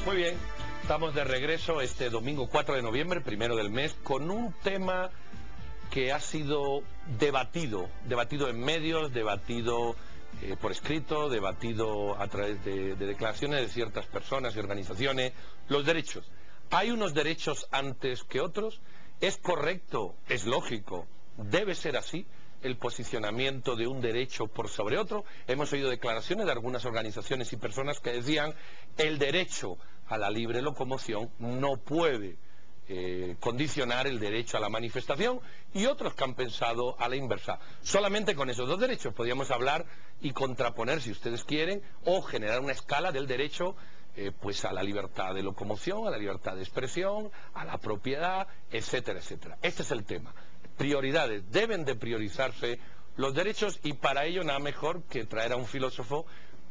Muy bien, estamos de regreso este domingo 4 de noviembre, primero del mes, con un tema que ha sido debatido en medios, debatido por escrito, debatido a través de declaraciones de ciertas personas y organizaciones, los derechos. ¿Hay unos derechos antes que otros? ¿Es correcto? ¿Es lógico? ¿Debe ser así el posicionamiento de un derecho por sobre otro? Hemos oído declaraciones de algunas organizaciones y personas que decían el derecho a la libre locomoción no puede condicionar el derecho a la manifestación, y otros que han pensado a la inversa. Solamente con esos dos derechos podríamos hablar y contraponer, si ustedes quieren, o generar una escala del derecho pues a la libertad de locomoción, a la libertad de expresión, a la propiedad, etcétera, etcétera. Este es el tema. Prioridades. Deben de priorizarse los derechos, y para ello nada mejor que traer a un filósofo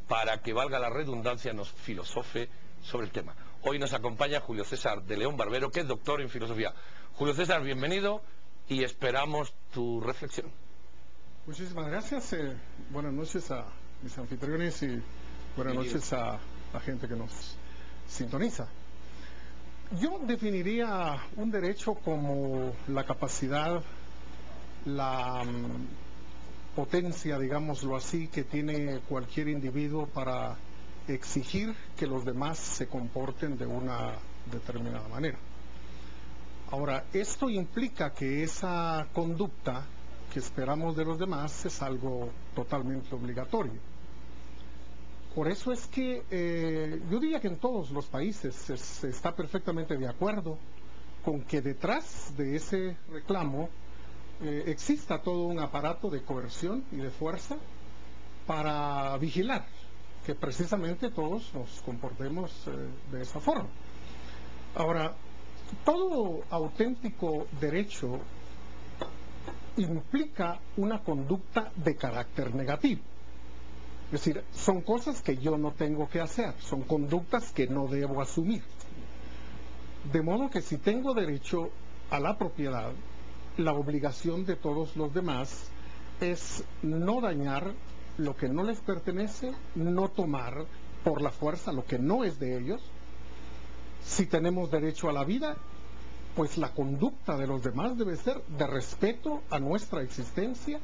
para que, valga la redundancia, nos filosofe sobre el tema. Hoy nos acompaña Julio César de León Barbero, que es doctor en filosofía. Julio César, bienvenido y esperamos tu reflexión. Muchísimas gracias. Buenas noches a mis anfitriones y buenas noches a la gente que nos sintoniza. Yo definiría un derecho como la capacidad, la potencia, digámoslo así, que tiene cualquier individuo para exigir que los demás se comporten de una determinada manera. Ahora, esto implica que esa conducta que esperamos de los demás es algo totalmente obligatorio. Por eso es que yo diría que en todos los países se está perfectamente de acuerdo con que detrás de ese reclamo exista todo un aparato de coerción y de fuerza para vigilar que precisamente todos nos comportemos de esa forma. Ahora, todo auténtico derecho implica una conducta de carácter negativo. Es decir, son cosas que yo no tengo que hacer, son conductas que no debo asumir. De modo que si tengo derecho a la propiedad, la obligación de todos los demás es no dañar lo que no les pertenece, no tomar por la fuerza lo que no es de ellos. Si tenemos derecho a la vida, pues la conducta de los demás debe ser de respeto a nuestra existencia,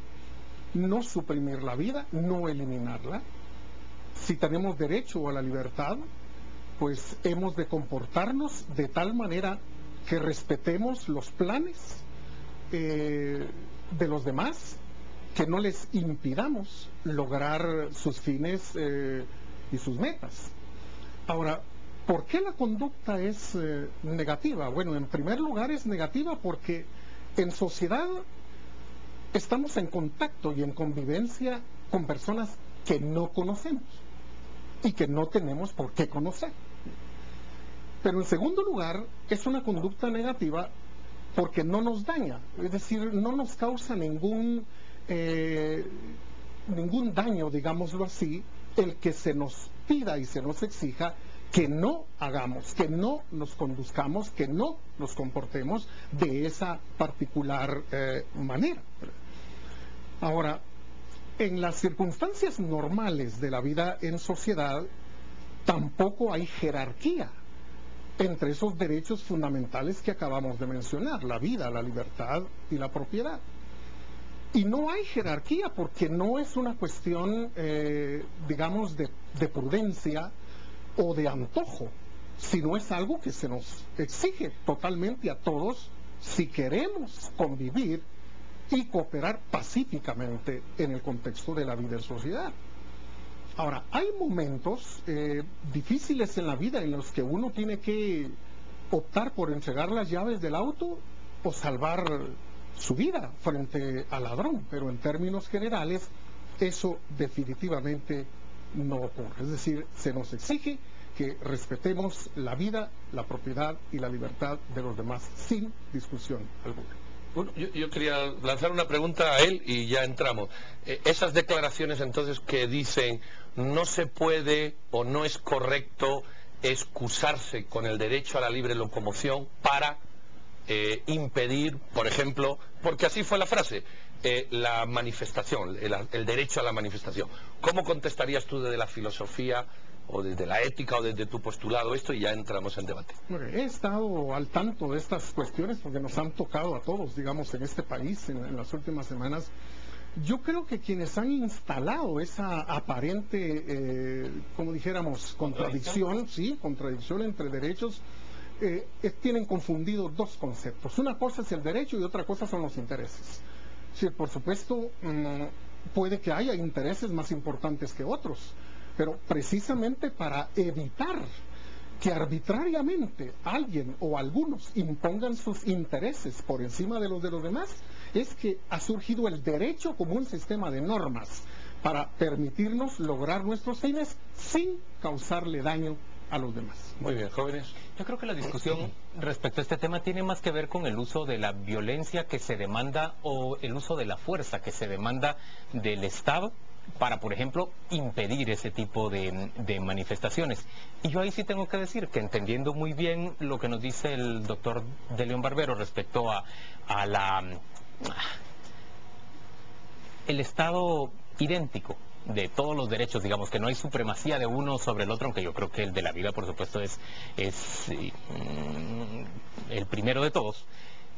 no suprimir la vida, no eliminarla. Si tenemos derecho a la libertad, pues hemos de comportarnos de tal manera que respetemos los planes de los demás, que no les impidamos lograr sus fines y sus metas. Ahora, ¿por qué la conducta es negativa? Bueno, en primer lugar es negativa porque en sociedad estamos en contacto y en convivencia con personas que no conocemos y que no tenemos por qué conocer. Pero en segundo lugar, es una conducta negativa porque no nos daña, es decir, no nos causa ningún daño, digámoslo así, el que se nos pida y se nos exija que no hagamos, que no nos conduzcamos, que no nos comportemos de esa particular manera. Ahora, en las circunstancias normales de la vida en sociedad, tampoco hay jerarquía entre esos derechos fundamentales que acabamos de mencionar, la vida, la libertad y la propiedad. Y no hay jerarquía porque no es una cuestión, digamos, de prudencia o de antojo, sino es algo que se nos exige totalmente a todos si queremos convivir y cooperar pacíficamente en el contexto de la vida en sociedad. Ahora, hay momentos difíciles en la vida en los que uno tiene que optar por entregar las llaves del auto o salvar su vida frente al ladrón, pero en términos generales eso definitivamente no ocurre. Es decir, se nos exige que respetemos la vida, la propiedad y la libertad de los demás sin discusión alguna. Bueno, yo quería lanzar una pregunta a él y ya entramos. Esas declaraciones entonces que dicen no se puede o no es correcto excusarse con el derecho a la libre locomoción para impedir, por ejemplo, porque así fue la frase, la manifestación, el derecho a la manifestación. ¿Cómo contestarías tú desde la filosofía o desde la ética o desde tu postulado esto y ya entramos en debate. He estado al tanto de estas cuestiones porque nos han tocado a todos, digamos, en este país en las últimas semanas. Yo creo que quienes han instalado esa aparente, como dijéramos, contradicción entre derechos, tienen confundido dos conceptos. Una cosa es el derecho y otra cosa son los intereses. Sí, por supuesto, puede que haya intereses más importantes que otros, pero precisamente para evitar que arbitrariamente alguien o algunos impongan sus intereses por encima de los demás, es que ha surgido el derecho como un sistema de normas para permitirnos lograr nuestros fines sin causarle daño a los demás. Muy bien, jóvenes. Yo creo que la discusión respecto a este tema tiene más que ver con el uso de la violencia que se demanda o el uso de la fuerza que se demanda del Estado para, por ejemplo, impedir ese tipo de manifestaciones. Y yo ahí sí tengo que decir que, entendiendo muy bien lo que nos dice el doctor de León Barbero respecto a el Estado idéntico de todos los derechos, digamos que no hay supremacía de uno sobre el otro, aunque yo creo que el de la vida, por supuesto, es el primero de todos.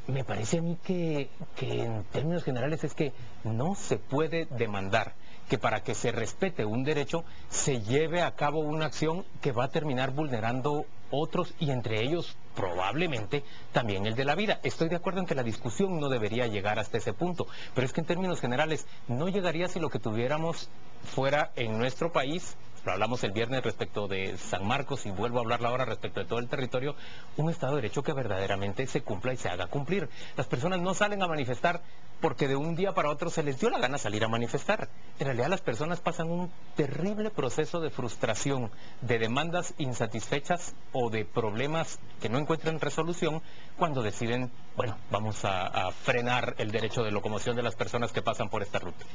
Me parece a mí que en términos generales es que no se puede demandar que para que se respete un derecho se lleve a cabo una acción que va a terminar vulnerando otros y entre ellos probablemente también el de la vida. Estoy de acuerdo en que la discusión no debería llegar hasta ese punto, pero es que en términos generales no llegaría si lo que tuviéramos fuera en nuestro país. Lo hablamos el viernes respecto de San Marcos y vuelvo a hablarla ahora respecto de todo el territorio, un Estado de Derecho que verdaderamente se cumpla y se haga cumplir. Las personas no salen a manifestar porque de un día para otro se les dio la gana salir a manifestar. En realidad las personas pasan un terrible proceso de frustración, de demandas insatisfechas o de problemas que no encuentran resolución cuando deciden, bueno, vamos a frenar el derecho de locomoción de las personas que pasan por esta ruta.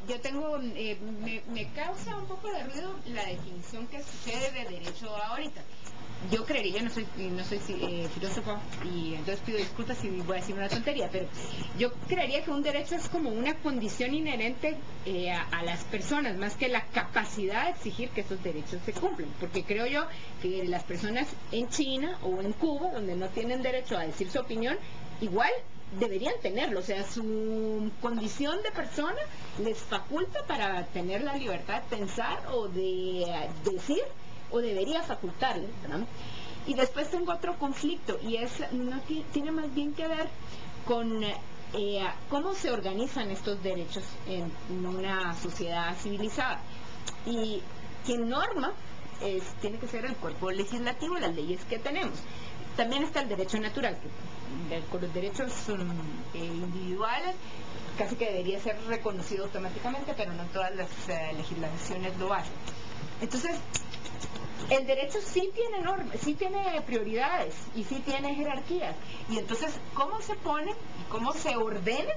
Yo tengo, me causa un poco de ruido la definición que sucede de derecho ahorita. Yo creería, yo no soy filósofo y entonces pido disculpas si voy a decir una tontería, pero yo creería que un derecho es como una condición inherente a las personas, más que la capacidad de exigir que esos derechos se cumplan, porque creo yo que las personas en China o en Cuba, donde no tienen derecho a decir su opinión, igual deberían tenerlo, o sea, su condición de persona les faculta para tener la libertad de pensar o de decir, o debería facultarles, ¿verdad? Y después tengo otro conflicto y tiene más bien que ver con cómo se organizan estos derechos en una sociedad civilizada. Y quien norma tiene que ser el cuerpo legislativo, las leyes que tenemos. También está el derecho natural, que con los derechos individuales casi que debería ser reconocido automáticamente, pero no todas las legislaciones lo hacen. Entonces, el derecho sí tiene normas, sí tiene prioridades y sí tiene jerarquías. Y entonces, ¿cómo se pone y cómo se ordena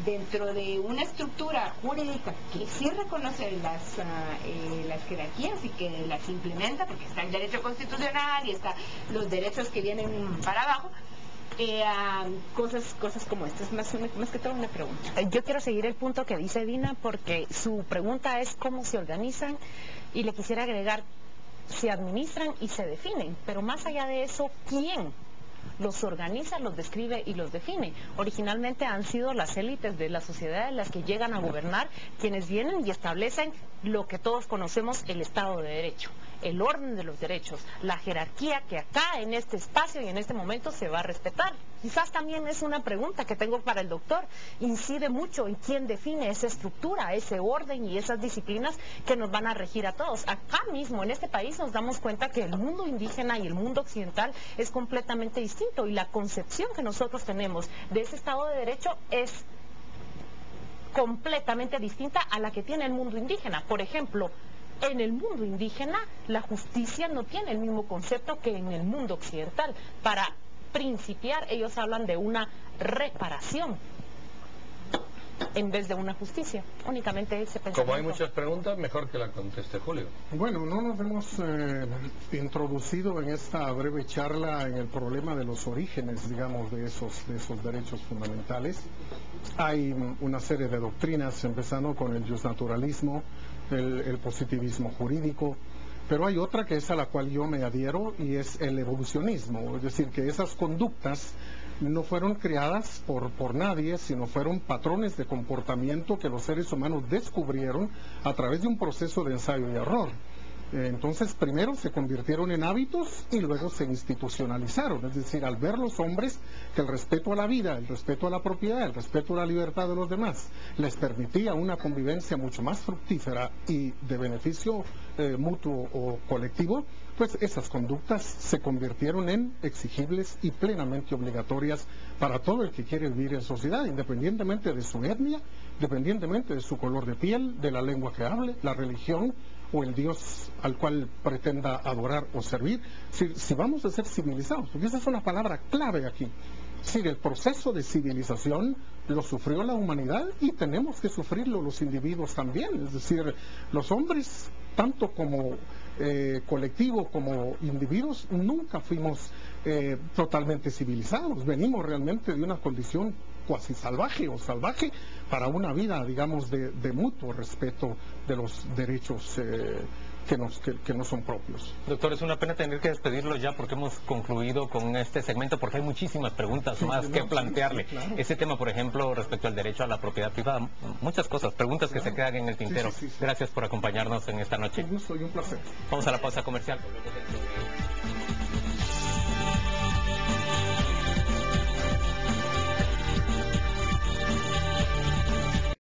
dentro de una estructura jurídica que sí reconoce las jerarquías y que las implementa, porque está el derecho constitucional y está los derechos que vienen para abajo? Cosas como estas, más que todo una pregunta. Yo quiero seguir el punto que dice Dina, porque su pregunta es cómo se organizan, y le quisiera agregar, se administran y se definen, pero más allá de eso, ¿quién los organiza, los describe y los define? Originalmente han sido las élites de la sociedad las que llegan a gobernar, quienes vienen y establecen lo que todos conocemos, el Estado de Derecho, el orden de los derechos, la jerarquía que acá en este espacio y en este momento se va a respetar. Quizás también es una pregunta que tengo para el doctor, incide mucho en quién define esa estructura, ese orden y esas disciplinas que nos van a regir a todos. Acá mismo en este país nos damos cuenta que el mundo indígena y el mundo occidental es completamente distinto, y la concepción que nosotros tenemos de ese Estado de Derecho es completamente distinta a la que tiene el mundo indígena. Por ejemplo, en el mundo indígena la justicia no tiene el mismo concepto que en el mundo occidental. Para principiar, ellos hablan de una reparación en vez de una justicia. Únicamente ese pensamiento. Como hay muchas preguntas, mejor que la conteste Julio. Bueno, no nos hemos introducido en esta breve charla en el problema de los orígenes, digamos, de esos derechos fundamentales. Hay una serie de doctrinas, empezando con el justnaturalismo, el positivismo jurídico, Pero hay otra que es a la cual yo me adhiero y es el evolucionismo, es decir, que esas conductas no fueron creadas por nadie, sino fueron patrones de comportamiento que los seres humanos descubrieron a través de un proceso de ensayo y error. Entonces, primero se convirtieron en hábitos y luego se institucionalizaron. Es decir, al ver los hombres que el respeto a la vida, el respeto a la propiedad, el respeto a la libertad de los demás, les permitía una convivencia mucho más fructífera y de beneficio mutuo o colectivo, pues esas conductas se convirtieron en exigibles y plenamente obligatorias para todo el que quiere vivir en sociedad, independientemente de su etnia, independientemente de su color de piel, de la lengua que hable, la religión o el Dios al cual pretenda adorar o servir. Si vamos a ser civilizados, porque esa es una palabra clave aquí. Si el proceso de civilización lo sufrió la humanidad y tenemos que sufrirlo los individuos también. Es decir, los hombres, tanto como colectivo como individuos, nunca fuimos totalmente civilizados. Venimos realmente de una condición cuasi salvaje o salvaje para una vida, digamos, de mutuo respeto de los derechos que no son propios. Doctor, es una pena tener que despedirlo ya porque hemos concluido con este segmento, porque hay muchísimas preguntas más que plantearle. Sí, claro. Ese tema, por ejemplo, respecto al derecho a la propiedad privada, muchas cosas, preguntas que se quedan en el tintero. Sí. Gracias por acompañarnos en esta noche. Un gusto y un placer. Vamos a la pausa comercial.